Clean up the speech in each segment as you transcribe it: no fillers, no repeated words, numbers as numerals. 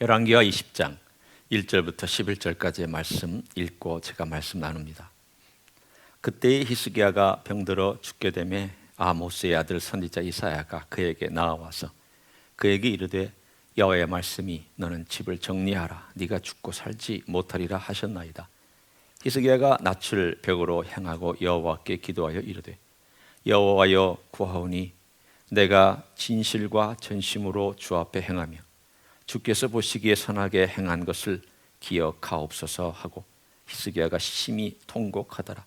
열왕기하 20장 1절부터 11절까지의 말씀 읽고 제가 말씀 나눕니다. 그때에 히스기야가 병들어 죽게 되매 아모스의 아들 선지자 이사야가 그에게 나와서 그에게 이르되 여호와의 말씀이 너는 집을 정리하라 네가 죽고 살지 못하리라 하셨나이다. 히스기야가 낯을 벽으로 향하고 여호와께 기도하여 이르되 여호와여 구하오니 내가 진실과 전심으로 주 앞에 행하며 주께서 보시기에 선하게 행한 것을 기억하옵소서 하고 히스기야가 심히 통곡하더라.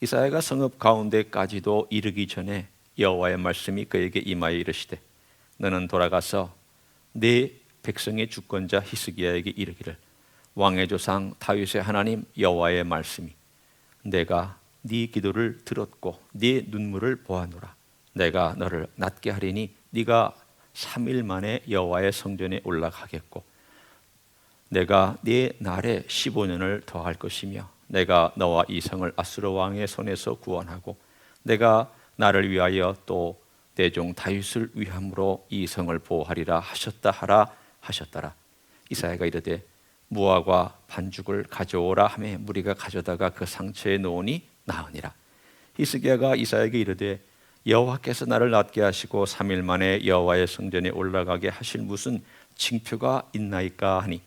이사야가 성읍 가운데까지도 이르기 전에 여호와의 말씀이 그에게 임하여 이르시되 너는 돌아가서 네 백성의 주권자 히스기야에게 이르기를 왕의 조상 다윗의 하나님 여호와의 말씀이 내가 네 기도를 들었고 네 눈물을 보아노라. 내가 너를 낫게 하리니 네가 3일 만에 여호와의 성전에 올라가겠고 내가 네 날에 15년을 더할 것이며 내가 너와 이 성을 아수르 왕의 손에서 구원하고 내가 나를 위하여 또 내 종 다윗을 위함으로 이 성을 보호하리라 하셨다 하라 하셨더라. 이사야가 이르되 무화과 반죽을 가져오라 하매 무리가 가져다가 그 상처에 놓으니 나으니라. 히스기야가 이사야에게 이르되 여호와께서 나를 낫게 하시고 3일 만에 여호와의 성전에 올라가게 하실 무슨 징표가 있나이까 하니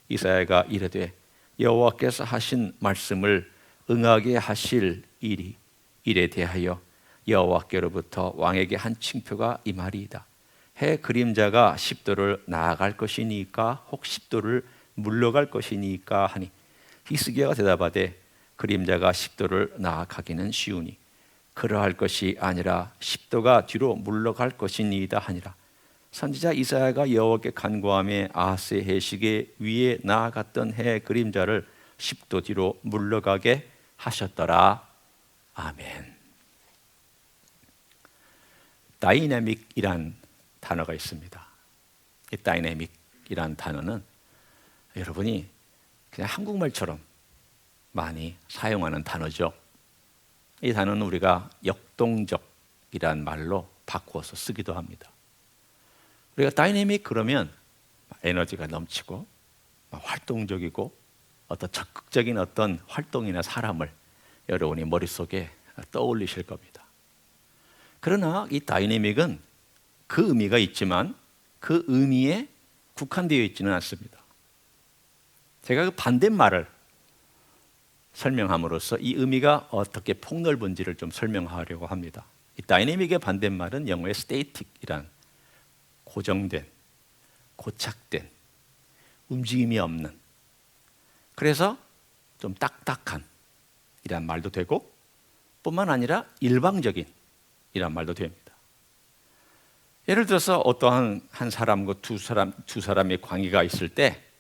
이사야가 이르되 여호와께서 하신 말씀을 응하게 하실 일에 대하여 여호와께로부터 왕에게 한 징표가 임하리이다. 해 그림자가 10도를 나아갈 것이니까 혹 10도를 물러갈 것이니까 하니 히스기야가 대답하되 그림자가 10도를 나아가기는 쉬우니 그러할 것이 아니라 10도가 뒤로 물러갈 것이니이다 하니라. 선지자 이사야가 여호와께 간구하며 아하스의 해시계 위에 나아갔던 해 그림자를 10도 뒤로 물러가게 하셨더라. 아멘. 다이내믹이란 단어가 있습니다. 이 다이내믹이란 단어는 여러분이 그냥 한국말처럼 많이 사용하는 단어죠. 이 단어는 우리가 역동적이란 말로 바꾸어서 쓰기도 합니다. 우리가 다이내믹 그러면 에너지가 넘치고 활동적이고 어떤 적극적인 어떤 활동이나 사람을 여러분이 머릿속에 떠올리실 겁니다. 그러나 이 다이내믹은 그 의미가 있지만 그 의미에 국한되어 있지는 않습니다. 제가 그 반대말을 설명함으로써 이 의미가 어떻게 폭넓은지를 좀 설명하려고 합니다. 이 다이내믹의 반대말은 영어의 static이란 고정된, 고착된, 움직임이 없는, 그래서 좀 딱딱한 이란 말도 되고 뿐만 아니라 일방적인 이란 말도 됩니다. 예를 들어서 어떠한 한 사람과 두 사람의 관계가 있을 때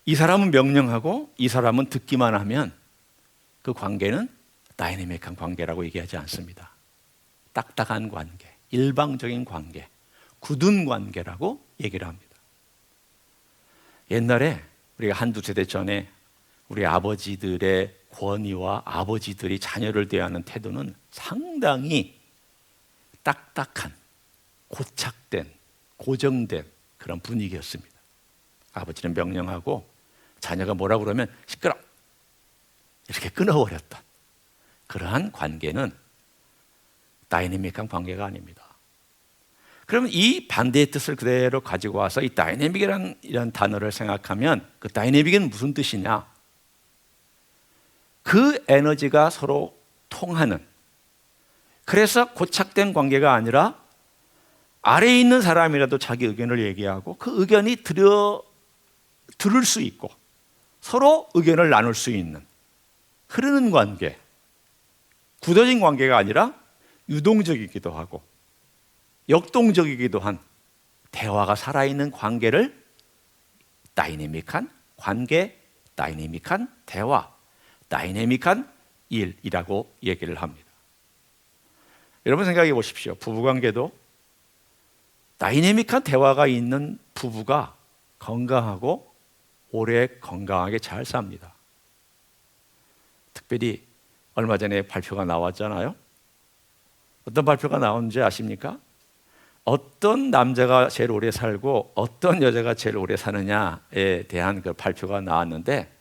이 사람은 명령하고 이 사람은 듣기만 하면 그 관계는 다이내믹한 관계라고 얘기하지 않습니다. 딱딱한 관계, 일방적인 관계, 굳은 관계라고 얘기를 합니다. 옛날에 우리가 한두 세대 전에 우리 아버지들의 권위와 아버지들이 자녀를 대하는 태도는 상당히 딱딱한, 고착된, 고정된 그런 분위기였습니다. 아버지는 명령하고 자녀가 뭐라고 그러면 시끄러! 이렇게 끊어버렸던 그러한 관계는 다이내믹한 관계가 아닙니다. 그러면 이 반대의 뜻을 그대로 가지고 와서 이 다이내믹이라는 단어를 생각하면 그 다이내믹은 무슨 뜻이냐? 그 에너지가 서로 통하는, 그래서 고착된 관계가 아니라 아래에 있는 사람이라도 자기 의견을 얘기하고 그 의견이 들을 수 있고 서로 의견을 나눌 수 있는 흐르는 관계, 굳어진 관계가 아니라 유동적이기도 하고 역동적이기도 한 대화가 살아있는 관계를 다이내믹한 관계, 다이내믹한 대화, 다이내믹한 일이라고 얘기를 합니다. 여러분 생각해 보십시오. 부부관계도 다이내믹한 대화가 있는 부부가 건강하고 오래 건강하게 잘 삽니다. 특별히 얼마 전에 발표가 나왔잖아요. 어떤 발표가 나온지 아십니까? 어떤 남자가 제일 오래 살고 어떤 여자가 제일 오래 사느냐에 대한 그 발표가 나왔는데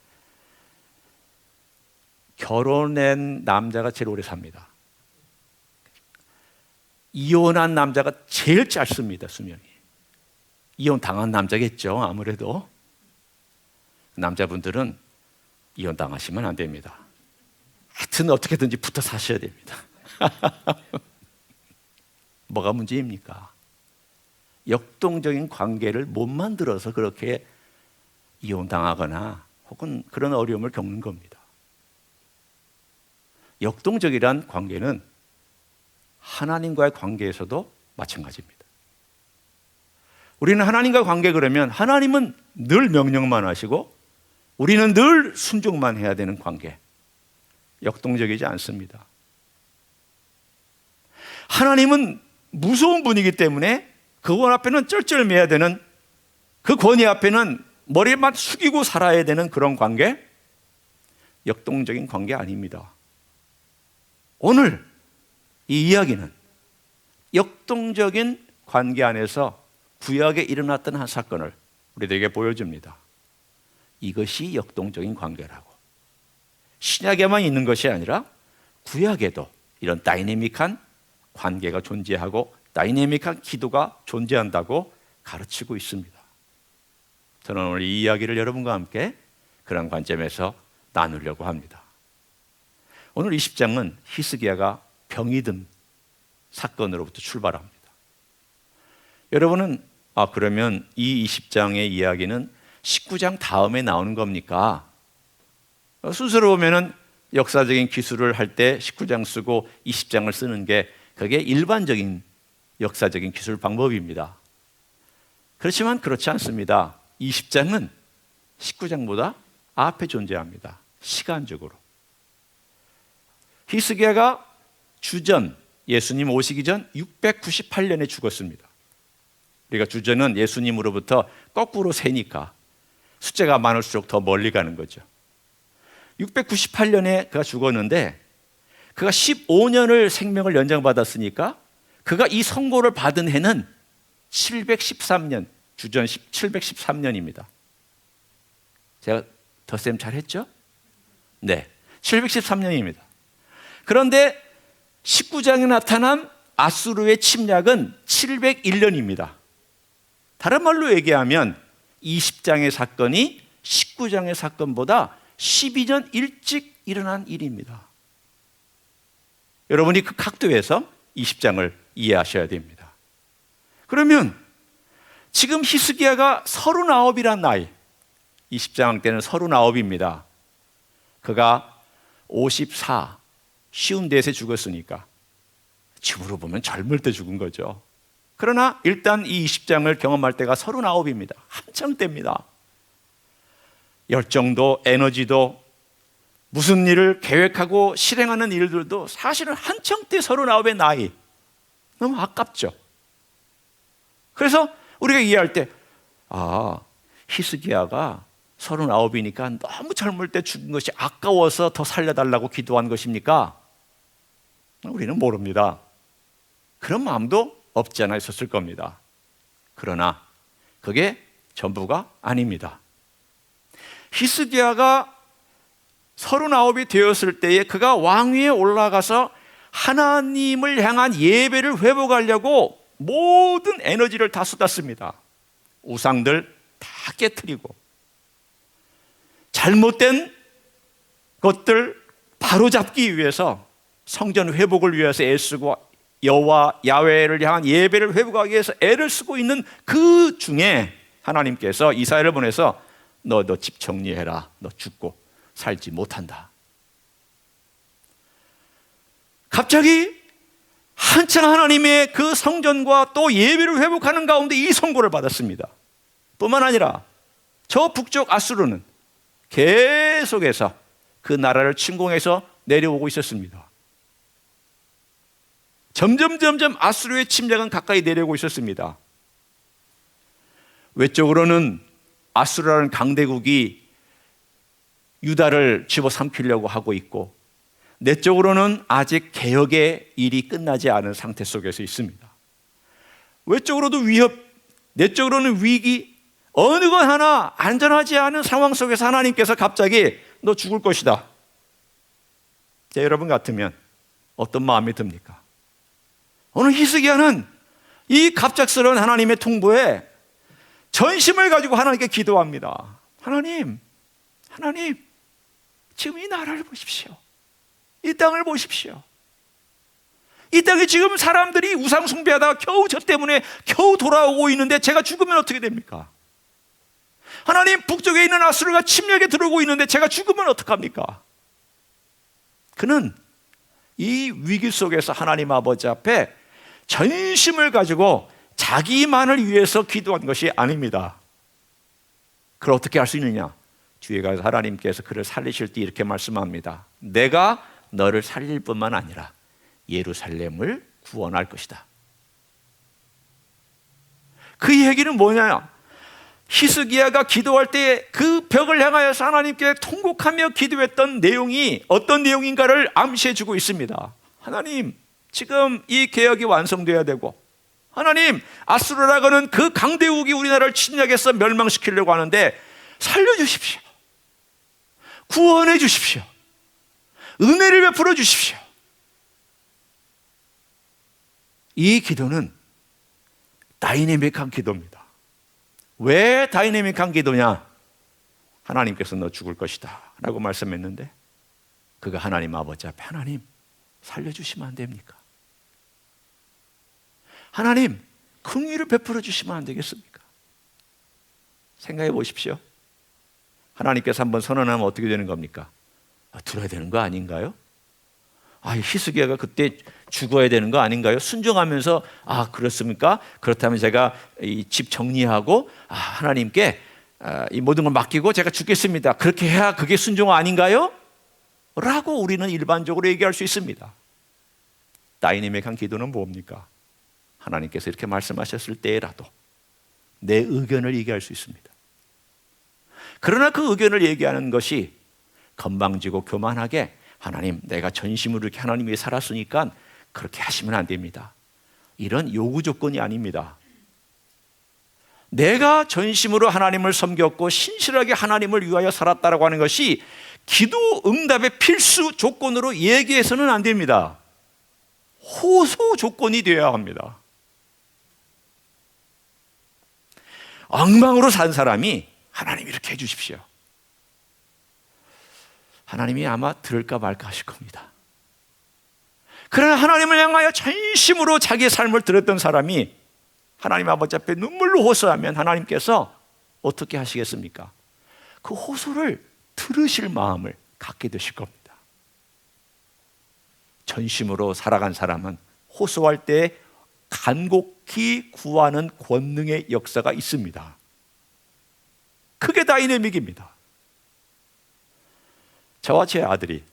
결혼한 남자가 제일 오래 삽니다. 이혼한 남자가 제일 짧습니다, 수명이. 이혼 당한 남자겠죠, 아무래도. 남자분들은 이혼 당하시면 안 됩니다. 하여튼 어떻게든지 붙어 사셔야 됩니다. 뭐가 문제입니까? 역동적인 관계를 못 만들어서 그렇게 이혼당하거나 혹은 그런 어려움을 겪는 겁니다. 역동적이란 관계는 하나님과의 관계에서도 마찬가지입니다. 우리는 하나님과 관계 그러면 하나님은 늘 명령만 하시고 우리는 늘 순종만 해야 되는 관계. 역동적이지 않습니다. 하나님은 무서운 분이기 때문에 그분 앞에는 쩔쩔매야 되는, 그 권위 앞에는 머리만 숙이고 살아야 되는 그런 관계, 역동적인 관계 아닙니다. 오늘 이 이야기는 역동적인 관계 안에서 구약에 일어났던 한 사건을 우리들에게 보여줍니다. 이것이 역동적인 관계라고. 신약에만 있는 것이 아니라 구약에도 이런 다이내믹한 관계가 존재하고 다이내믹한 기도가 존재한다고 가르치고 있습니다. 저는 오늘 이 이야기를 여러분과 함께 그런 관점에서 나누려고 합니다. 오늘 20장은 히스기야가 병이 든 사건으로부터 출발합니다. 여러분은 그러면 이 20장의 이야기는 19장 다음에 나오는 겁니까? 순서로 보면은 역사적인 기술을 할 때 19장 쓰고 20장을 쓰는 게 그게 일반적인 역사적인 기술 방법입니다. 그렇지만 그렇지 않습니다. 20장은 19장보다 앞에 존재합니다. 시간적으로. 히스기야가 주전, 예수님 오시기 전 698년에 죽었습니다. 우리가 주전은 예수님으로부터 거꾸로 세니까 숫자가 많을수록 더 멀리 가는 거죠. 698년에 그가 죽었는데 그가 15년을 생명을 연장받았으니까 그가 이 선고를 받은 해는 713년, 주전 713년입니다. 제가 덧셈 잘했죠? 네, 713년입니다. 그런데 19장에 나타난 아수르의 침략은 701년입니다. 다른 말로 얘기하면 20장의 사건이 19장의 사건보다 12년 일찍 일어난 일입니다. 여러분이 그 각도에서 20장을 이해하셔야 됩니다. 그러면 지금 히스기야가 39이란 나이, 20장 때는 39입니다. 그가 54, 쉬운 데에 죽었으니까 지금으로 보면 젊을 때 죽은 거죠. 그러나 일단 이 20장을 경험할 때가 39입니다. 한창 때입니다. 열정도 에너지도 무슨 일을 계획하고 실행하는 일들도 사실은 한창 때 39의 나이, 너무 아깝죠. 그래서 우리가 이해할 때 히스기야가 39이니까 너무 젊을 때 죽은 것이 아까워서 더 살려달라고 기도한 것입니까? 우리는 모릅니다. 그런 마음도 없지 않아 있었을 겁니다. 그러나 그게 전부가 아닙니다. 히스기야가 39이 되었을 때에 그가 왕위에 올라가서 하나님을 향한 예배를 회복하려고 모든 에너지를 다 쏟았습니다. 우상들 다 깨트리고 잘못된 것들 바로잡기 위해서 성전 회복을 위해서 애쓰고 여호와 야훼를 향한 예배를 회복하기 위해서 애를 쓰고 있는 그 중에 하나님께서 이사야를 보내서 너 집 정리해라. 너 죽고 살지 못한다. 갑자기 한창 하나님의 그 성전과 또 예배를 회복하는 가운데 이 선고를 받았습니다. 뿐만 아니라 저 북쪽 아수르는 계속해서 그 나라를 침공해서 내려오고 있었습니다. 점점 아수르의 침략은 가까이 내려오고 있었습니다. 외적으로는 아수르라는 강대국이 유다를 집어삼키려고 하고 있고, 내적으로는 아직 개혁의 일이 끝나지 않은 상태 속에서 있습니다. 외적으로도 위협, 내적으로는 위기, 어느 것 하나 안전하지 않은 상황 속에서 하나님께서 갑자기 너 죽을 것이다. 자, 여러분 같으면 어떤 마음이 듭니까? 오늘 히스기야는 이 갑작스러운 하나님의 통보에 전심을 가지고 하나님께 기도합니다. 하나님, 지금 이 나라를 보십시오. 이 땅을 보십시오. 이 땅에 지금 사람들이 우상 숭배하다가 겨우 저 때문에 겨우 돌아오고 있는데 제가 죽으면 어떻게 됩니까? 하나님, 북쪽에 있는 아수르가 침략에 들어오고 있는데 제가 죽으면 어떡합니까? 그는 이 위기 속에서 하나님 아버지 앞에 전심을 가지고 자기만을 위해서 기도한 것이 아닙니다. 그걸 어떻게 할 수 있느냐? 뒤에 가서 하나님께서 그를 살리실 때 이렇게 말씀합니다. 내가 너를 살릴 뿐만 아니라 예루살렘을 구원할 것이다. 그 얘기는 뭐냐? 히스기야가 기도할 때 그 벽을 향하여서 하나님께 통곡하며 기도했던 내용이 어떤 내용인가를 암시해 주고 있습니다. 하나님, 지금 이 개혁이 완성돼야 되고, 하나님, 아수르라고 하는 그 강대국이 우리나라를 침략해서 멸망시키려고 하는데 살려주십시오. 구원해 주십시오. 은혜를 베풀어 주십시오. 이 기도는 다이내믹한 기도입니다. 왜 다이내믹한 기도냐? 하나님께서 너 죽을 것이다 라고 말씀했는데 그가 하나님 아버지 앞에 하나님 살려주시면 안 됩니까? 하나님 긍휼을 베풀어 주시면 안 되겠습니까? 생각해 보십시오. 하나님께서 한번 선언하면 어떻게 되는 겁니까? 들어야 되는 거 아닌가요? 히스기야가 그때 죽어야 되는 거 아닌가요? 순종하면서 그렇습니까? 그렇다면 제가 이 집 정리하고 하나님께 이 모든 걸 맡기고 제가 죽겠습니다. 그렇게 해야 그게 순종 아닌가요? 라고 우리는 일반적으로 얘기할 수 있습니다. 다이내믹한 기도는 뭡니까? 하나님께서 이렇게 말씀하셨을 때라도 내 의견을 얘기할 수 있습니다. 그러나 그 의견을 얘기하는 것이 건방지고 교만하게 하나님, 내가 전심으로 이렇게 하나님 위해 살았으니까 그렇게 하시면 안 됩니다. 이런 요구 조건이 아닙니다. 내가 전심으로 하나님을 섬겼고 신실하게 하나님을 위하여 살았다라고 하는 것이 기도 응답의 필수 조건으로 얘기해서는 안 됩니다. 호소 조건이 되어야 합니다. 엉망으로 산 사람이 하나님 이렇게 해 주십시오. 하나님이 아마 들을까 말까 하실 겁니다. 그러나 하나님을 향하여 전심으로 자기의 삶을 드렸던 사람이 하나님 아버지 앞에 눈물로 호소하면 하나님께서 어떻게 하시겠습니까? 그 호소를 들으실 마음을 갖게 되실 겁니다. 전심으로 살아간 사람은 호소할 때 간곡히 구하는 권능의 역사가 있습니다. 그게 다이내믹입니다. 저와 제 아들이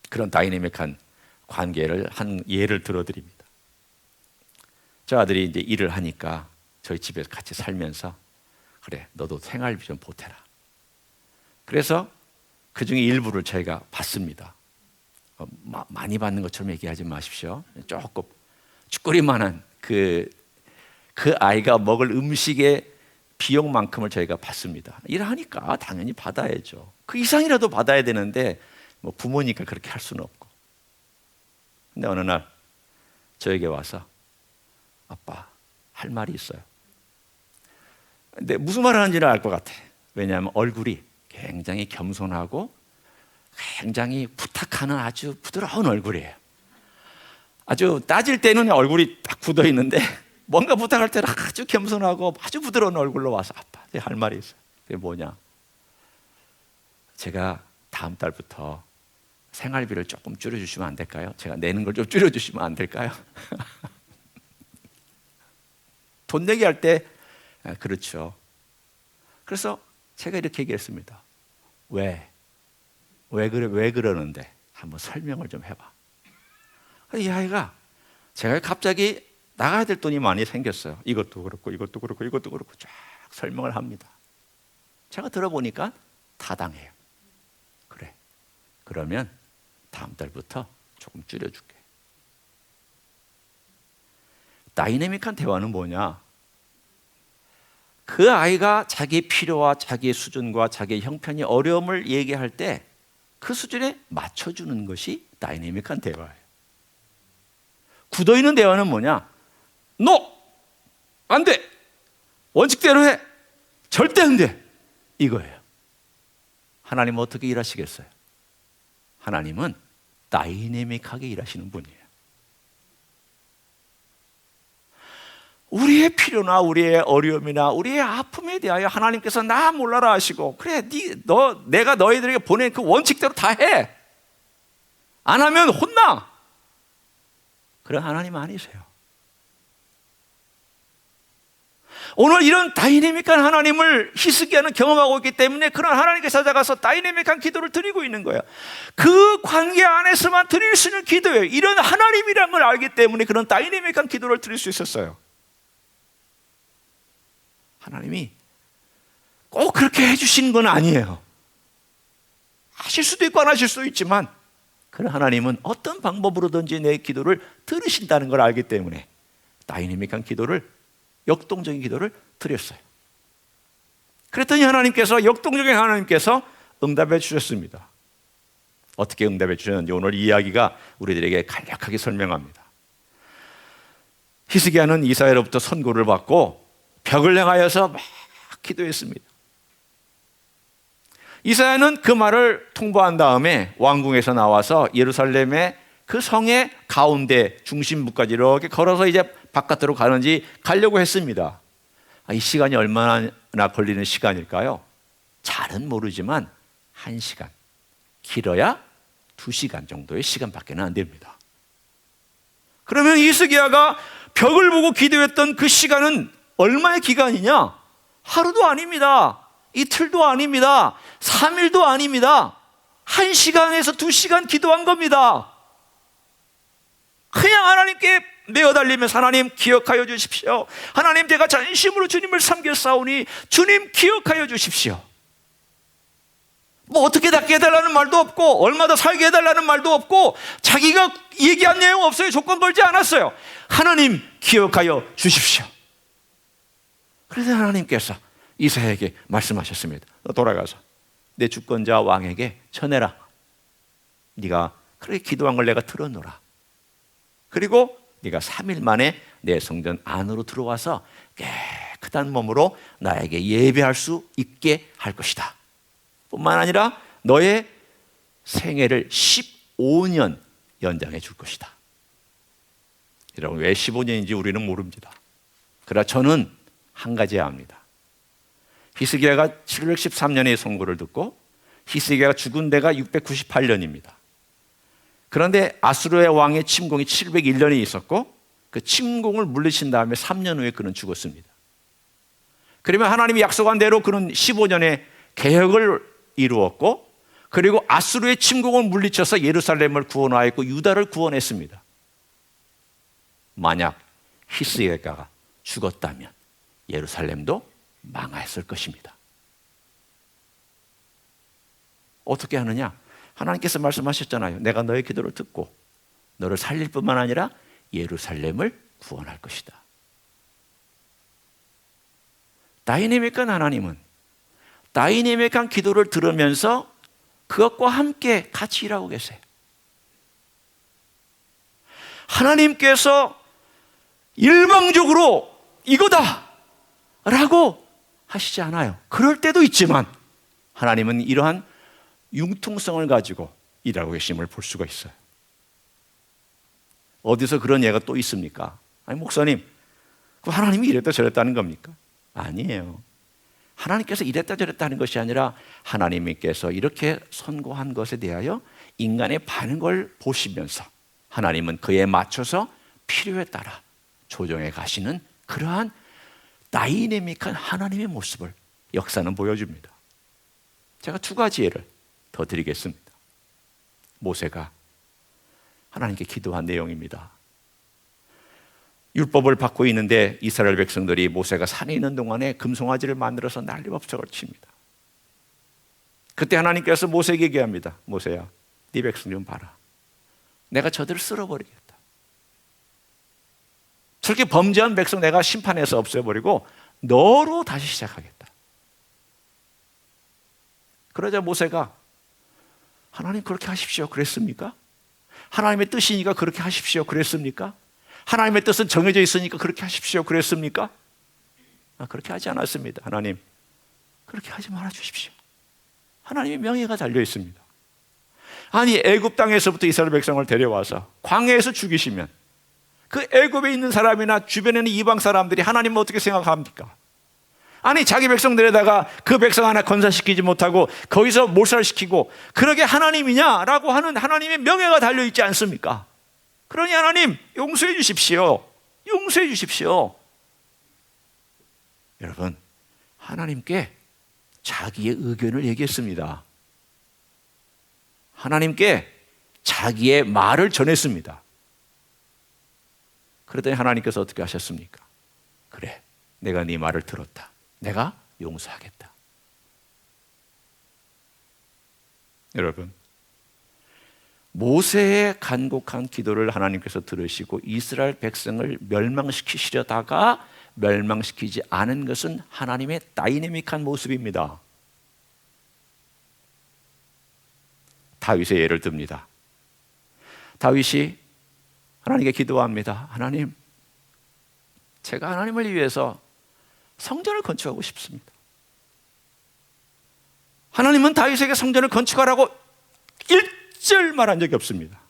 그런 다이내믹한 관계를 한 예를 들어드립니다. 저 아들이 이제 일을 하니까 저희 집에서 같이 살면서 그래, 너도 생활비 좀 보태라. 그래서 그 중에 일부를 저희가 받습니다. 많이 받는 것처럼 얘기하지 마십시오. 조금 쭈꾸리만한 그 아이가 먹을 음식의 비용만큼을 저희가 받습니다. 일하니까 당연히 받아야죠. 그 이상이라도 받아야 되는데 뭐 부모니까 그렇게 할 수는 없고. 근데 어느 날 저에게 와서 아빠, 할 말이 있어요. 근데 무슨 말 하는지는 알 것 같아. 왜냐하면 얼굴이 굉장히 겸손하고 굉장히 부탁하는 아주 부드러운 얼굴이에요. 아주 따질 때는 얼굴이 딱 굳어 있는데 뭔가 부탁할 때는 아주 겸손하고 아주 부드러운 얼굴로 와서 아빠, 할 말이 있어요. 그게 뭐냐? 제가 다음 달부터 생활비를 조금 줄여주시면 안 될까요? 제가 내는 걸 좀 줄여주시면 안 될까요? 돈 내기 할 때 그렇죠. 그래서 제가 이렇게 얘기했습니다. 왜 그러는데 한번 설명을 좀 해봐. 이 아이가 제가 갑자기 나가야 될 돈이 많이 생겼어요. 이것도 그렇고 이것도 그렇고 이것도 그렇고 쫙 설명을 합니다. 제가 들어보니까 타당해요. 그래, 그러면 다음 달부터 조금 줄여줄게. 다이내믹한 대화는 뭐냐? 그 아이가 자기 필요와 자기의 수준과 자기의 형편이 어려움을 얘기할 때 그 수준에 맞춰주는 것이 다이내믹한 대화예요. 굳어있는 대화는 뭐냐? 너! 안 돼! 원칙대로 해! 절대 안 돼! 이거예요. 하나님은 어떻게 일하시겠어요? 하나님은 다이내믹하게 일하시는 분이에요. 우리의 필요나 우리의 어려움이나 우리의 아픔에 대하여 하나님께서 나 몰라라 하시고, 그래, 내가 너희들에게 보낸 그 원칙대로 다 해. 안 하면 혼나. 그런 하나님 아니세요. 오늘 이런 다이내믹한 하나님을 히스기야는 경험하고 있기 때문에 그런 하나님께 찾아가서 다이내믹한 기도를 드리고 있는 거예요. 그 관계 안에서만 드릴 수 있는 기도예요. 이런 하나님이란 걸 알기 때문에 그런 다이내믹한 기도를 드릴 수 있었어요. 하나님이 꼭 그렇게 해주시는 건 아니에요. 하실 수도 있고 안 하실 수도 있지만, 그런 하나님은 어떤 방법으로든지 내 기도를 들으신다는 걸 알기 때문에 다이내믹한 기도를, 역동적인 기도를 드렸어요. 그랬더니 역동적인 하나님께서 응답해 주셨습니다. 어떻게 응답해 주셨는지 오늘 이야기가 우리들에게 간략하게 설명합니다. 히스기야는 이사야로부터 선고를 받고 벽을 향하여서 막 기도했습니다. 이사야는 그 말을 통보한 다음에 왕궁에서 나와서 예루살렘의 그 성의 가운데 중심부까지 이렇게 걸어서 이제 바깥으로 가려고 했습니다. 이 시간이 얼마나 걸리는 시간일까요? 잘은 모르지만 1시간, 길어야 2시간 정도의 시간밖에 안 됩니다. 그러면 히스기야가 벽을 보고 기도했던 그 시간은 얼마의 기간이냐? 하루도 아닙니다. 이틀도 아닙니다. 3일도 아닙니다. 1시간에서 2시간 기도한 겁니다. 그냥 하나님께 내어달리면서 하나님 기억하여 주십시오. 하나님 제가 전심으로 주님을 섬겼사오니 주님 기억하여 주십시오. 뭐 어떻게 낫게 해달라는 말도 없고 얼마 더 살게 해달라는 말도 없고 자기가 얘기한 내용 없어요. 조건 걸지 않았어요. 하나님 기억하여 주십시오. 그래서 하나님께서 이사야에게 말씀하셨습니다. 너 돌아가서 내 주권자 왕에게 전해라. 네가 그렇게 기도한 걸 내가 들어놓으라. 그리고 네가 3일 만에 내 성전 안으로 들어와서 깨끗한 몸으로 나에게 예배할 수 있게 할 것이다. 뿐만 아니라 너의 생애를 15년 연장해 줄 것이다. 여러분, 왜 15년인지 우리는 모릅니다. 그러나 저는 한 가지 압니다. 히스기야가 713년에 선고를 듣고 히스기야가 죽은 데가 698년입니다. 그런데 아수르의 왕의 침공이 701년에 있었고 그 침공을 물리친 다음에 3년 후에 그는 죽었습니다. 그러면 하나님이 약속한 대로 그는 15년의 개혁을 이루었고, 그리고 아수르의 침공을 물리쳐서 예루살렘을 구원하였고 유다를 구원했습니다. 만약 히스기야가 죽었다면 예루살렘도 망했을 것입니다. 어떻게 하느냐? 하나님께서 말씀하셨잖아요. 내가 너의 기도를 듣고 너를 살릴 뿐만 아니라 예루살렘을 구원할 것이다. 다이내믹한 하나님은 다이내믹한 기도를 들으면서 그것과 함께 같이 일하고 계세요. 하나님께서 일방적으로 이거다 라고 하시지 않아요. 그럴 때도 있지만 하나님은 이러한 융통성을 가지고 일하고 계심을 볼 수가 있어요. 어디서 그런 예가 또 있습니까? 아니, 목사님, 그 하나님이 이랬다 저랬다는 겁니까? 아니에요. 하나님께서 이랬다 저랬다 하는 것이 아니라 하나님께서 이렇게 선고한 것에 대하여 인간의 반응을 보시면서 하나님은 그에 맞춰서 필요에 따라 조정해 가시는 그러한 다이내믹한 하나님의 모습을 역사는 보여줍니다. 제가 2가지 예를 더 드리겠습니다. 모세가 하나님께 기도한 내용입니다. 율법을 받고 있는데 이스라엘 백성들이 모세가 산에 있는 동안에 금송아지를 만들어서 난리법석을 칩니다. 그때 하나님께서 모세에게 얘기합니다. 모세야, 네 백성 좀 봐라. 내가 저들을 쓸어버리겠다. 저렇게 범죄한 백성 내가 심판해서 없애버리고 너로 다시 시작하겠다. 그러자 모세가 하나님 그렇게 하십시오 그랬습니까? 하나님의 뜻이니까 그렇게 하십시오 그랬습니까? 하나님의 뜻은 정해져 있으니까 그렇게 하십시오 그랬습니까? 그렇게 하지 않았습니다. 하나님 그렇게 하지 말아 주십시오. 하나님의 명예가 달려 있습니다. 아니 애굽 땅에서부터 이스라엘 백성을 데려와서 광야에서 죽이시면 그 애굽에 있는 사람이나 주변에 있는 이방 사람들이 하나님을 어떻게 생각합니까? 아니 자기 백성들에다가 그 백성 하나 건사시키지 못하고 거기서 몰살시키고 그러게 하나님이냐라고 하는 하나님의 명예가 달려있지 않습니까? 그러니 하나님 용서해 주십시오. 용서해 주십시오. 여러분 하나님께 자기의 의견을 얘기했습니다. 하나님께 자기의 말을 전했습니다. 그러더니 하나님께서 어떻게 하셨습니까? 그래 내가 네 말을 들었다. 내가 용서하겠다. 여러분 모세의 간곡한 기도를 하나님께서 들으시고 이스라엘 백성을 멸망시키시려다가 멸망시키지 않은 것은 하나님의 다이내믹한 모습입니다. 다윗의 예를 듭니다. 다윗이 하나님께 기도합니다. 하나님 제가 하나님을 위해서 성전을 건축하고 싶습니다. 하나님은 다윗에게 성전을 건축하라고 1절 말한 적이 없습니다.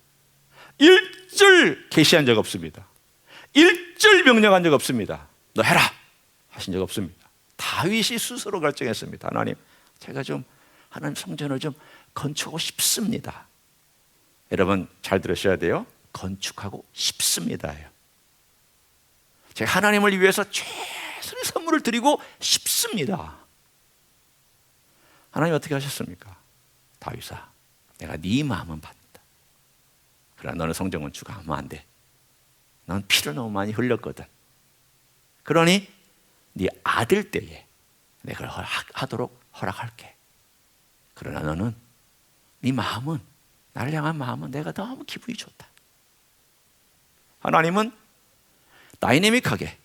1절 계시한 적 없습니다. 1절 명령한 적 없습니다. 너 해라 하신 적 없습니다. 다윗이 스스로 결정했습니다. 하나님 제가 좀 하나님 성전을 좀 건축하고 싶습니다. 여러분 잘 들으셔야 돼요. 건축하고 싶습니다예요. 제가 하나님을 위해서 최선의 선물을 드리고 싶습니다. 하나님 어떻게 하셨습니까? 다윗아 내가 네 마음은 받는다. 그러나 너는 성전 건축하면 안 돼. 넌 피를 너무 많이 흘렸거든. 그러니 네 아들 때에 내가 하도록 허락할게. 그러나 너는 네 마음은 나를 향한 마음은 내가 너무 기분이 좋다. 하나님은 다이내믹하게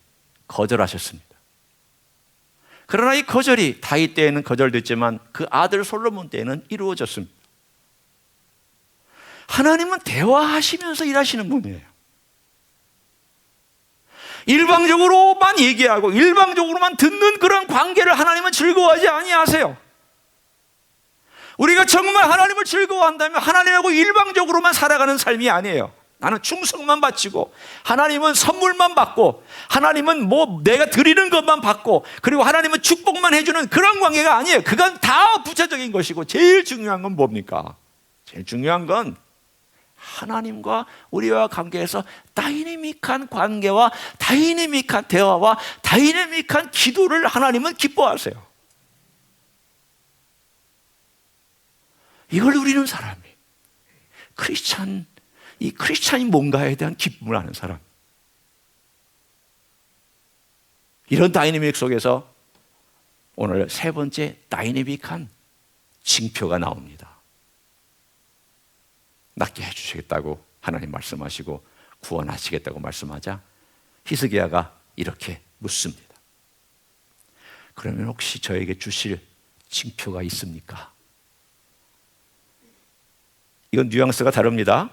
거절하셨습니다. 그러나 이 거절이 다윗 때에는 거절됐지만 그 아들 솔로몬 때에는 이루어졌습니다. 하나님은 대화하시면서 일하시는 분이에요. 일방적으로만 얘기하고 일방적으로만 듣는 그런 관계를 하나님은 즐거워하지 아니하세요. 우리가 정말 하나님을 즐거워한다면 하나님하고 일방적으로만 살아가는 삶이 아니에요. 나는 충성만 바치고 하나님은 선물만 받고 하나님은 뭐 내가 드리는 것만 받고 그리고 하나님은 축복만 해주는 그런 관계가 아니에요. 그건 다 부차적인 것이고 제일 중요한 건 뭡니까? 제일 중요한 건 하나님과 우리와 관계에서 다이내믹한 관계와 다이내믹한 대화와 다이내믹한 기도를 하나님은 기뻐하세요. 이걸 누리는 사람이 이 크리스찬이 뭔가에 대한 기쁨을 아는 사람. 이런 다이내믹 속에서 오늘 세 번째 다이내믹한 징표가 나옵니다. 낫게 해주시겠다고 하나님 말씀하시고 구원하시겠다고 말씀하자 히스기야가 이렇게 묻습니다. 그러면 혹시 저에게 주실 징표가 있습니까? 이건 뉘앙스가 다릅니다.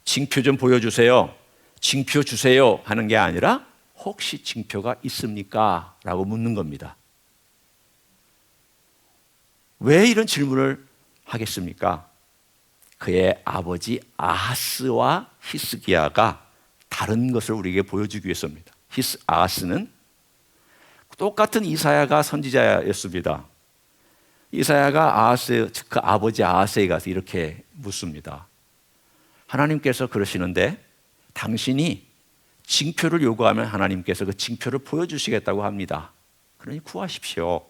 징표 좀 보여주세요. 징표 주세요 하는 게 아니라 혹시 징표가 있습니까? 라고 묻는 겁니다. 왜 이런 질문을 하겠습니까? 그의 아버지 아하스와 히스기야가 다른 것을 우리에게 보여주기 위해서입니다. 아하스는 똑같은 이사야가 선지자였습니다. 이사야가 아하스, 그 아버지 아하스에 가서 이렇게 묻습니다. 하나님께서 그러시는데 당신이 징표를 요구하면 하나님께서 그 징표를 보여주시겠다고 합니다. 그러니 구하십시오.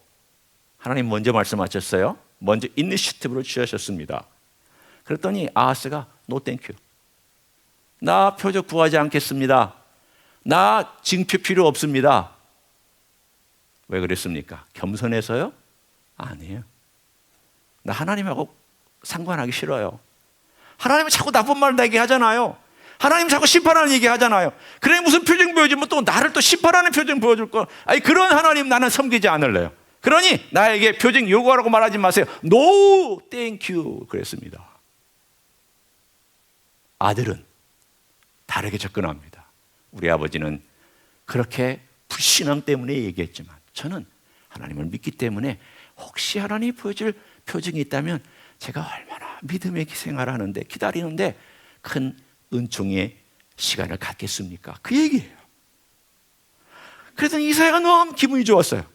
하나님 먼저 말씀하셨어요. 먼저 이니시티브를 취하셨습니다. 그랬더니 아하스가 No thank you. 나 표적 구하지 않겠습니다. 나 징표 필요 없습니다. 왜 그랬습니까? 겸손해서요? 아니에요. 나 하나님하고 상관하기 싫어요. 하나님은 자꾸 나쁜 말 내게 하잖아요. 하나님 자꾸 심판하는 얘기 하잖아요. 그래 무슨 표정 보여주면 또 나를 또 심판하는 표정 보여줄 거. 아니 그런 하나님 나는 섬기지 않을래요. 그러니 나에게 표정 요구하라고 말하지 마세요. No, thank you 그랬습니다. 아들은 다르게 접근합니다. 우리 아버지는 그렇게 불신앙 때문에 얘기했지만 저는 하나님을 믿기 때문에 혹시 하나님이 보여줄 표정이 있다면 제가 얼마나 믿음의 생활하는데 기다리는데 큰 은총의 시간을 갖겠습니까? 그 얘기예요. 그래서 이사야가 너무 기분이 좋았어요.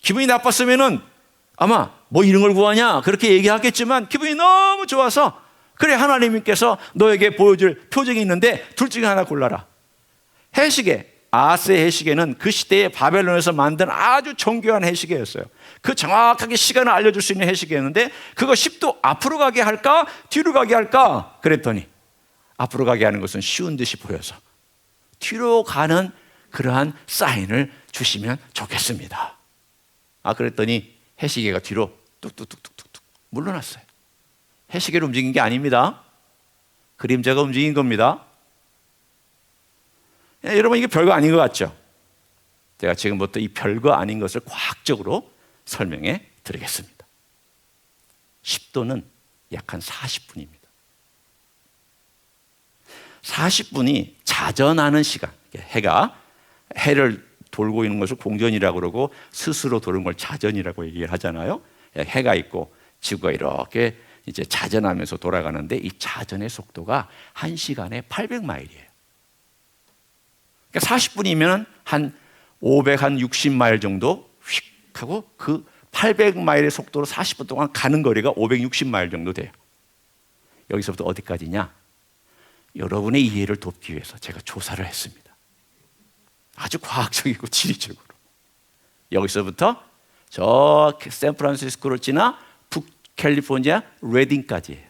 기분이 나빴으면은 아마 뭐 이런 걸 구하냐 그렇게 얘기하겠지만 기분이 너무 좋아서 그래 하나님께서 너에게 보여줄 표정이 있는데 둘 중에 하나 골라라. 해시계, 아하스의 해시계는 그 시대에 바벨론에서 만든 아주 정교한 해시계였어요. 그 정확하게 시간을 알려줄 수 있는 해시계였는데 그거 10도 앞으로 가게 할까 뒤로 가게 할까 그랬더니 앞으로 가게 하는 것은 쉬운 듯이 보여서 뒤로 가는 그러한 사인을 주시면 좋겠습니다. 그랬더니 해시계가 뒤로 뚝뚝뚝뚝뚝 물러났어요. 해시계를 움직인 게 아닙니다. 그림자가 움직인 겁니다. 여러분 이게 별거 아닌 것 같죠? 제가 지금부터 이 별거 아닌 것을 과학적으로 설명해 드리겠습니다. 10도는 약 한 40분입니다. 40분이 자전하는 시간. 해를 돌고 있는 것을 공전이라고 그러고 스스로 도는 걸 자전이라고 얘기를 하잖아요. 해가 있고 지구가 이렇게 이제 자전하면서 돌아가는데 이 자전의 속도가 1시간에 800마일이에요. 그러니까 40분이면 한 560마일 정도 휙 하고 그 800마일의 속도로 40분 동안 가는 거리가 560마일 정도 돼요. 여기서부터 어디까지냐? 여러분의 이해를 돕기 위해서 제가 조사를 했습니다. 아주 과학적이고 지리적으로. 여기서부터 저 샌프란시스코를 지나 북캘리포니아 레딩까지예요.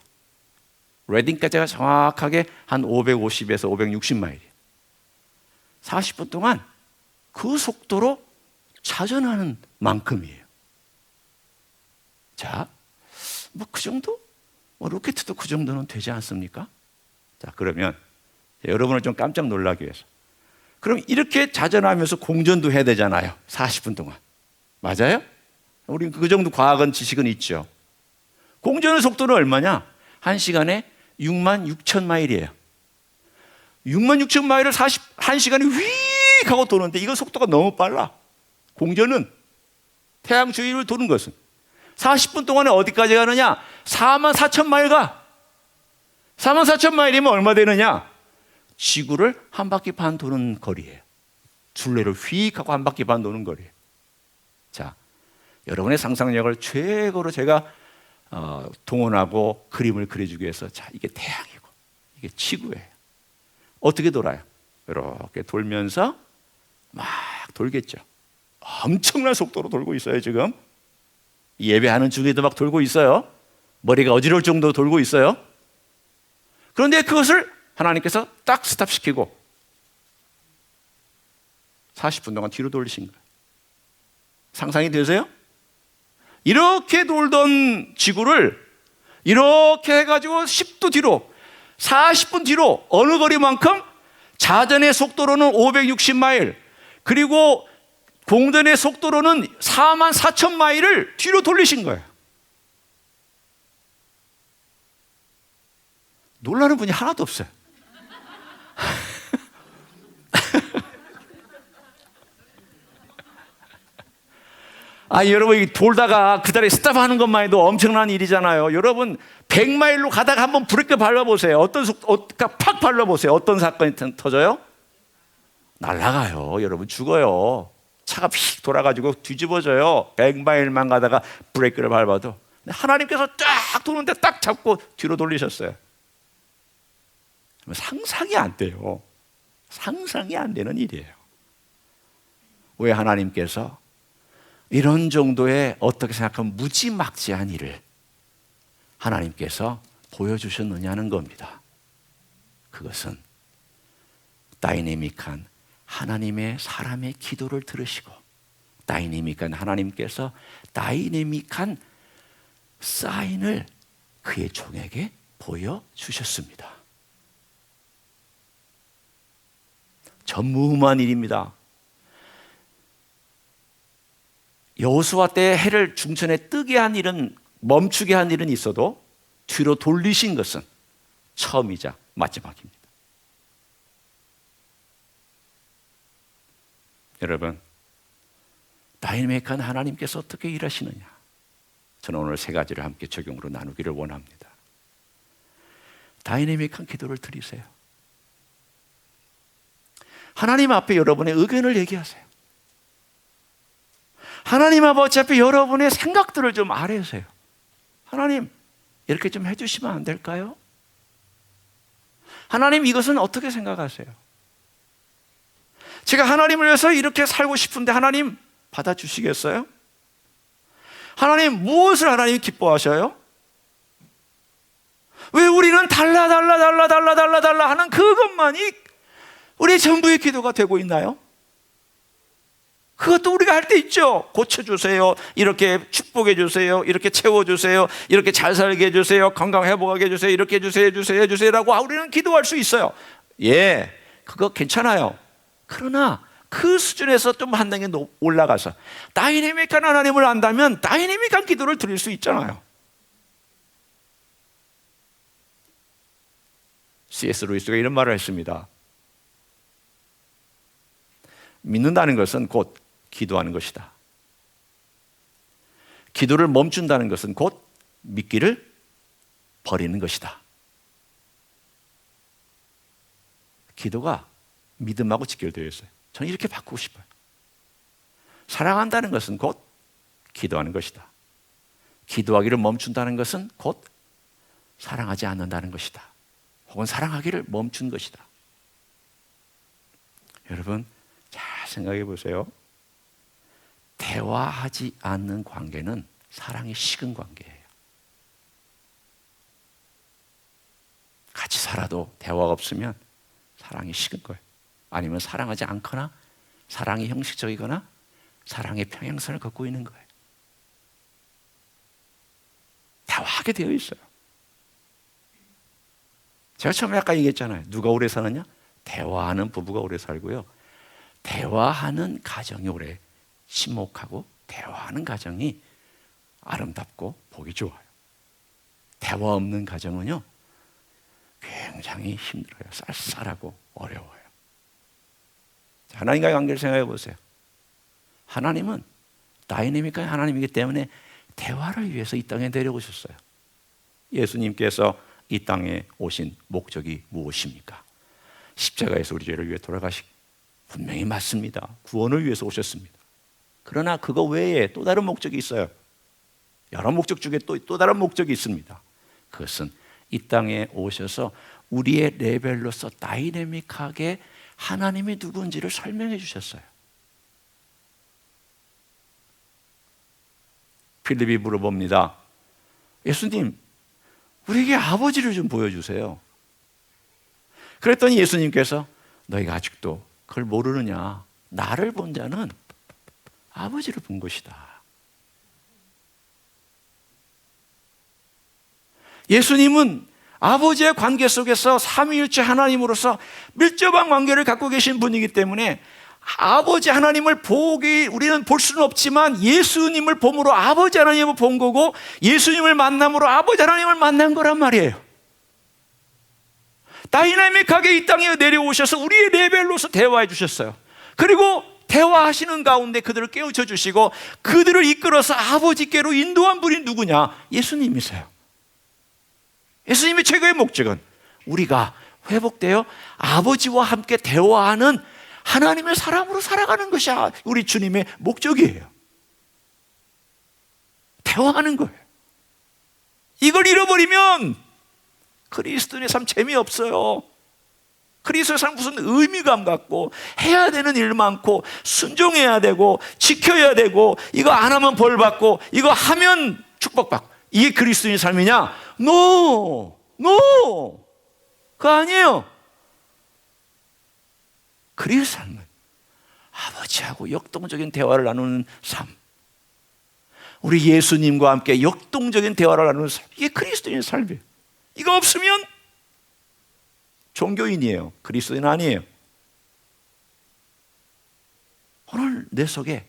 레딩까지가 정확하게 한 550에서 560마일이에요. 40분 동안 그 속도로 자전하는 만큼이에요. 자, 뭐 그 정도? 로켓도 그 정도는 되지 않습니까? 자, 그러면 여러분을 좀 깜짝 놀라기 위해서 그럼 이렇게 자전하면서 공전도 해야 되잖아요. 40분 동안. 맞아요? 우리 그 정도 과학은 지식은 있죠. 공전의 속도는 얼마냐? 1시간에 66,000마일이에요. 66,000마일을 1시간에 휙 하고 도는데 이거 속도가 너무 빨라. 공전은 태양 주위를 도는 것은 40분 동안에 어디까지 가느냐? 44,000마일 가. 44,000마일이면 얼마 되느냐? 지구를 한 바퀴 반 도는 거리예요. 둘레를 휙 하고 한 바퀴 반 도는 거리예요. 자, 여러분의 상상력을 최고로 제가 동원하고 그림을 그려주기 위해서 자, 이게 태양이고 이게 지구예요. 어떻게 돌아요? 이렇게 돌면서 막 돌겠죠. 엄청난 속도로 돌고 있어요. 지금 예배하는 중에도 막 돌고 있어요. 머리가 어지러울 정도로 돌고 있어요. 그런데 그것을 하나님께서 딱 스탑시키고 40분 동안 뒤로 돌리신 거예요. 상상이 되세요? 이렇게 돌던 지구를 이렇게 해가지고 10도 뒤로 40분 뒤로 어느 거리만큼 자전의 속도로는 560마일 그리고 공전의 속도로는 44,000마일을 뒤로 돌리신 거예요. 놀라는 분이 하나도 없어요. 여러분 돌다가 그 자리에 스탑하는 것만 해도 엄청난 일이잖아요. 여러분 100마일로 가다가 한번 브레이크 밟아보세요. 팍 밟아보세요. 어떤 사건이 터져요? 날아가요. 여러분 죽어요. 차가 휙 돌아가지고 뒤집어져요. 100마일만 가다가 브레이크를 밟아도. 하나님께서 딱 도는데 딱 잡고 뒤로 돌리셨어요. 상상이 안 돼요. 상상이 안 되는 일이에요. 왜 하나님께서 이런 정도의 어떻게 생각하면 무지막지한 일을 하나님께서 보여주셨느냐는 겁니다. 그것은 다이내믹한 하나님의 사람의 기도를 들으시고 다이내믹한 하나님께서 다이내믹한 사인을 그의 종에게 보여주셨습니다. 전무후무한 일입니다. 여호수아 때 해를 중천에 뜨게 한 일은, 멈추게 한 일은 있어도 뒤로 돌리신 것은 처음이자 마지막입니다. 여러분, 다이내믹한 하나님께서 어떻게 일하시느냐? 저는 오늘 세 가지를 함께 적용으로 나누기를 원합니다. 다이내믹한 기도를 드리세요. 하나님 앞에 여러분의 의견을 얘기하세요. 하나님 아버지 앞에 여러분의 생각들을 좀 아뢰세요. 하나님, 이렇게 좀 해주시면 안 될까요? 하나님, 이것은 어떻게 생각하세요? 제가 하나님을 위해서 이렇게 살고 싶은데 하나님 받아주시겠어요? 하나님, 무엇을 하나님 기뻐하셔요? 왜 우리는 달라 하는 그것만이 우리의 전부의 기도가 되고 있나요? 그것도 우리가 할 때 있죠. 고쳐주세요, 이렇게 축복해 주세요, 이렇게 채워주세요, 이렇게 잘 살게 해주세요, 건강 회복하게 해주세요, 이렇게 해주세요라고 우리는 기도할 수 있어요. 예, 그거 괜찮아요. 그러나 그 수준에서 좀 한 단계 올라가서 다이내믹한 하나님을 안다면 다이내믹한 기도를 드릴 수 있잖아요. C.S. 루이스가 이런 말을 했습니다. 믿는다는 것은 곧 기도하는 것이다. 기도를 멈춘다는 것은 곧 믿기를 버리는 것이다. 기도가 믿음하고 직결되어 있어요. 저는 이렇게 바꾸고 싶어요. 사랑한다는 것은 곧 기도하는 것이다. 기도하기를 멈춘다는 것은 곧 사랑하지 않는다는 것이다. 혹은 사랑하기를 멈춘 것이다. 여러분, 잘 생각해 보세요. 대화하지 않는 관계는 사랑이 식은 관계예요. 같이 살아도 대화가 없으면 사랑이 식은 거예요. 아니면 사랑하지 않거나 사랑이 형식적이거나 사랑의 평행선을 걷고 있는 거예요. 대화하게 되어 있어요. 제가 처음에 아까 얘기했잖아요. 누가 오래 사느냐? 대화하는 부부가 오래 살고요, 대화하는 가정이 오래 침묵하고 대화하는 가정이 아름답고 보기 좋아요. 대화 없는 가정은요 굉장히 힘들어요. 쌀쌀하고 어려워요. 하나님과의 관계를 생각해 보세요. 하나님은 다이내믹한 하나님이기 때문에 대화를 위해서 이 땅에 내려오셨어요. 예수님께서 이 땅에 오신 목적이 무엇입니까? 십자가에서 우리 죄를 위해 돌아가시고, 분명히 맞습니다. 구원을 위해서 오셨습니다. 그러나 그거 외에 또 다른 목적이 있어요. 여러 목적 중에 또 다른 목적이 있습니다. 그것은 이 땅에 오셔서 우리의 레벨로서 다이내믹하게 하나님이 누군지를 설명해 주셨어요. 필립이 물어봅니다. 예수님, 우리에게 아버지를 좀 보여주세요. 그랬더니 예수님께서 너희가 아직도 그걸 모르느냐? 나를 본 자는 아버지를 본 것이다. 예수님은 아버지의 관계 속에서 삼위일체 하나님으로서 밀접한 관계를 갖고 계신 분이기 때문에 아버지 하나님을 우리는 볼 수는 없지만 예수님을 봄으로 아버지 하나님을 본 거고, 예수님을 만남으로 아버지 하나님을 만난 거란 말이에요. 다이내믹하게 이 땅에 내려오셔서 우리의 레벨로서 대화해 주셨어요. 그리고 대화하시는 가운데 그들을 깨우쳐 주시고 그들을 이끌어서 아버지께로 인도한 분이 누구냐? 예수님이세요. 예수님의 최고의 목적은 우리가 회복되어 아버지와 함께 대화하는 하나님의 사람으로 살아가는 것이 우리 주님의 목적이에요. 대화하는 거예요. 이걸 잃어버리면 그리스도인의 삶 재미없어요. 그리스도의 삶 무슨 의미감 갖고 해야 되는 일 많고 순종해야 되고 지켜야 되고 이거 안 하면 벌 받고 이거 하면 축복받고, 이게 그리스도인의 삶이냐? No! 그거 아니에요. 그리스도의 삶은 아버지하고 역동적인 대화를 나누는 삶, 우리 예수님과 함께 역동적인 대화를 나누는 삶, 이게 그리스도인의 삶이에요. 이거 없으면 종교인이에요. 그리스도인 아니에요. 오늘 내 속에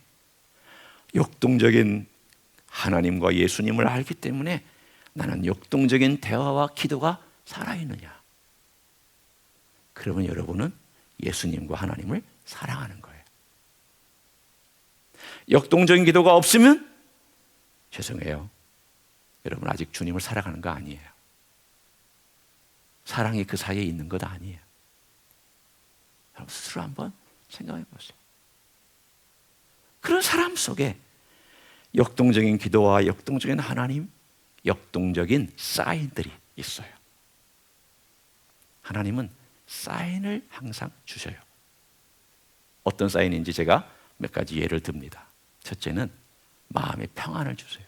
역동적인 하나님과 예수님을 알기 때문에 나는 역동적인 대화와 기도가 살아있느냐? 그러면 여러분은 예수님과 하나님을 사랑하는 거예요. 역동적인 기도가 없으면 죄송해요. 여러분 아직 주님을 사랑하는 거 아니에요. 사랑이 그 사이에 있는 것 아니에요. 여러분 스스로 한번 생각해 보세요. 그런 사람 속에 역동적인 기도와 역동적인 하나님, 역동적인 사인들이 있어요. 하나님은 사인을 항상 주셔요. 어떤 사인인지 제가 몇 가지 예를 듭니다. 첫째는 마음의 평안을 주세요.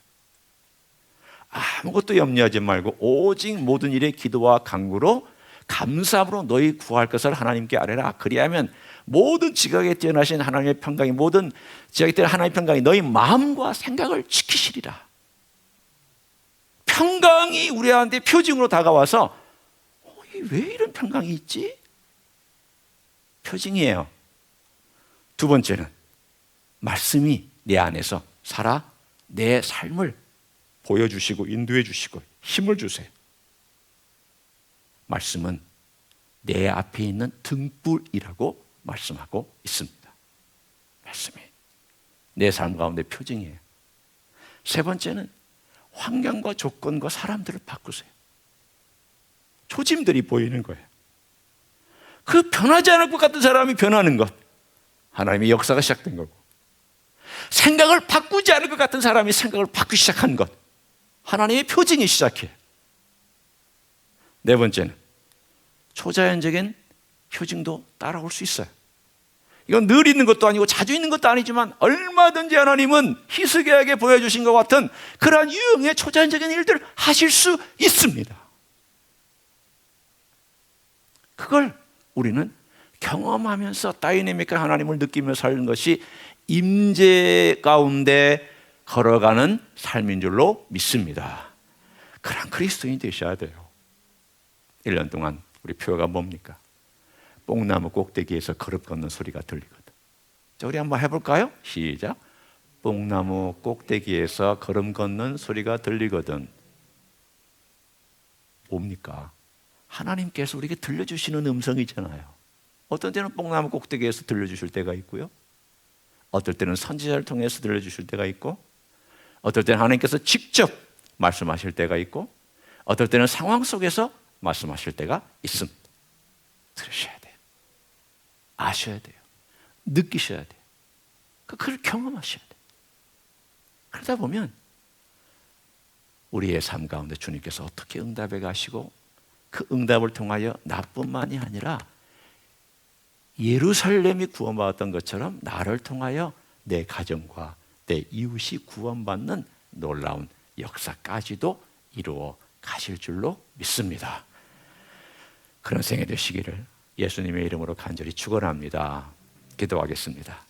아무것도 염려하지 말고 오직 모든 일에 기도와 간구로 감사함으로 너희 구할 것을 하나님께 아뢰라. 그리하면 모든 지각에 뛰어나신 하나님의 평강이, 모든 지각에 뛰어난 하나님의 평강이 너희 마음과 생각을 지키시리라. 평강이 우리한테 표징으로 다가와서 왜 이런 평강이 있지? 표징이에요. 두 번째는 말씀이 내 안에서 살아 내 삶을 보여주시고 인도해 주시고 힘을 주세요. 말씀은 내 앞에 있는 등불이라고 말씀하고 있습니다. 말씀이 내 삶 가운데 표징이에요. 세 번째는 환경과 조건과 사람들을 바꾸세요. 초짐들이 보이는 거예요. 그 변하지 않을 것 같은 사람이 변하는 것, 하나님의 역사가 시작된 거고, 생각을 바꾸지 않을 것 같은 사람이 생각을 바꾸기 시작한 것, 하나님의 표징이 시작해요. 네 번째는 초자연적인 표징도 따라올 수 있어요. 이건 늘 있는 것도 아니고 자주 있는 것도 아니지만 얼마든지 하나님은 히스기야에게 보여주신 것 같은 그러한 유형의 초자연적인 일들을 하실 수 있습니다. 그걸 우리는 경험하면서 다이내믹한 하나님을 느끼며 사는 것이 임재 가운데 걸어가는 삶인 줄로 믿습니다. 그런 그리스도인이 되셔야 돼요. 1년 동안 우리 표가 뭡니까? 뽕나무 꼭대기에서 걸음 걷는 소리가 들리거든. 자, 우리 한번 해볼까요? 시작. 뽕나무 꼭대기에서 걸음 걷는 소리가 들리거든. 뭡니까? 하나님께서 우리에게 들려주시는 음성이잖아요. 어떤 때는 뽕나무 꼭대기에서 들려주실 때가 있고요, 어떨 때는 선지자를 통해서 들려주실 때가 있고, 어떨 때는 하나님께서 직접 말씀하실 때가 있고, 어떨 때는 상황 속에서 말씀하실 때가 있습니다. 들으셔야 돼요. 아셔야 돼요. 느끼셔야 돼요. 그걸 경험하셔야 돼요. 그러다 보면 우리의 삶 가운데 주님께서 어떻게 응답해 가시고, 그 응답을 통하여 나뿐만이 아니라 예루살렘이 구원받았던 것처럼 나를 통하여 내 가정과 내 이웃이 구원받는 놀라운 역사까지도 이루어 가실 줄로 믿습니다. 그런 생애 되시기를 예수님의 이름으로 간절히 축원합니다. 기도하겠습니다.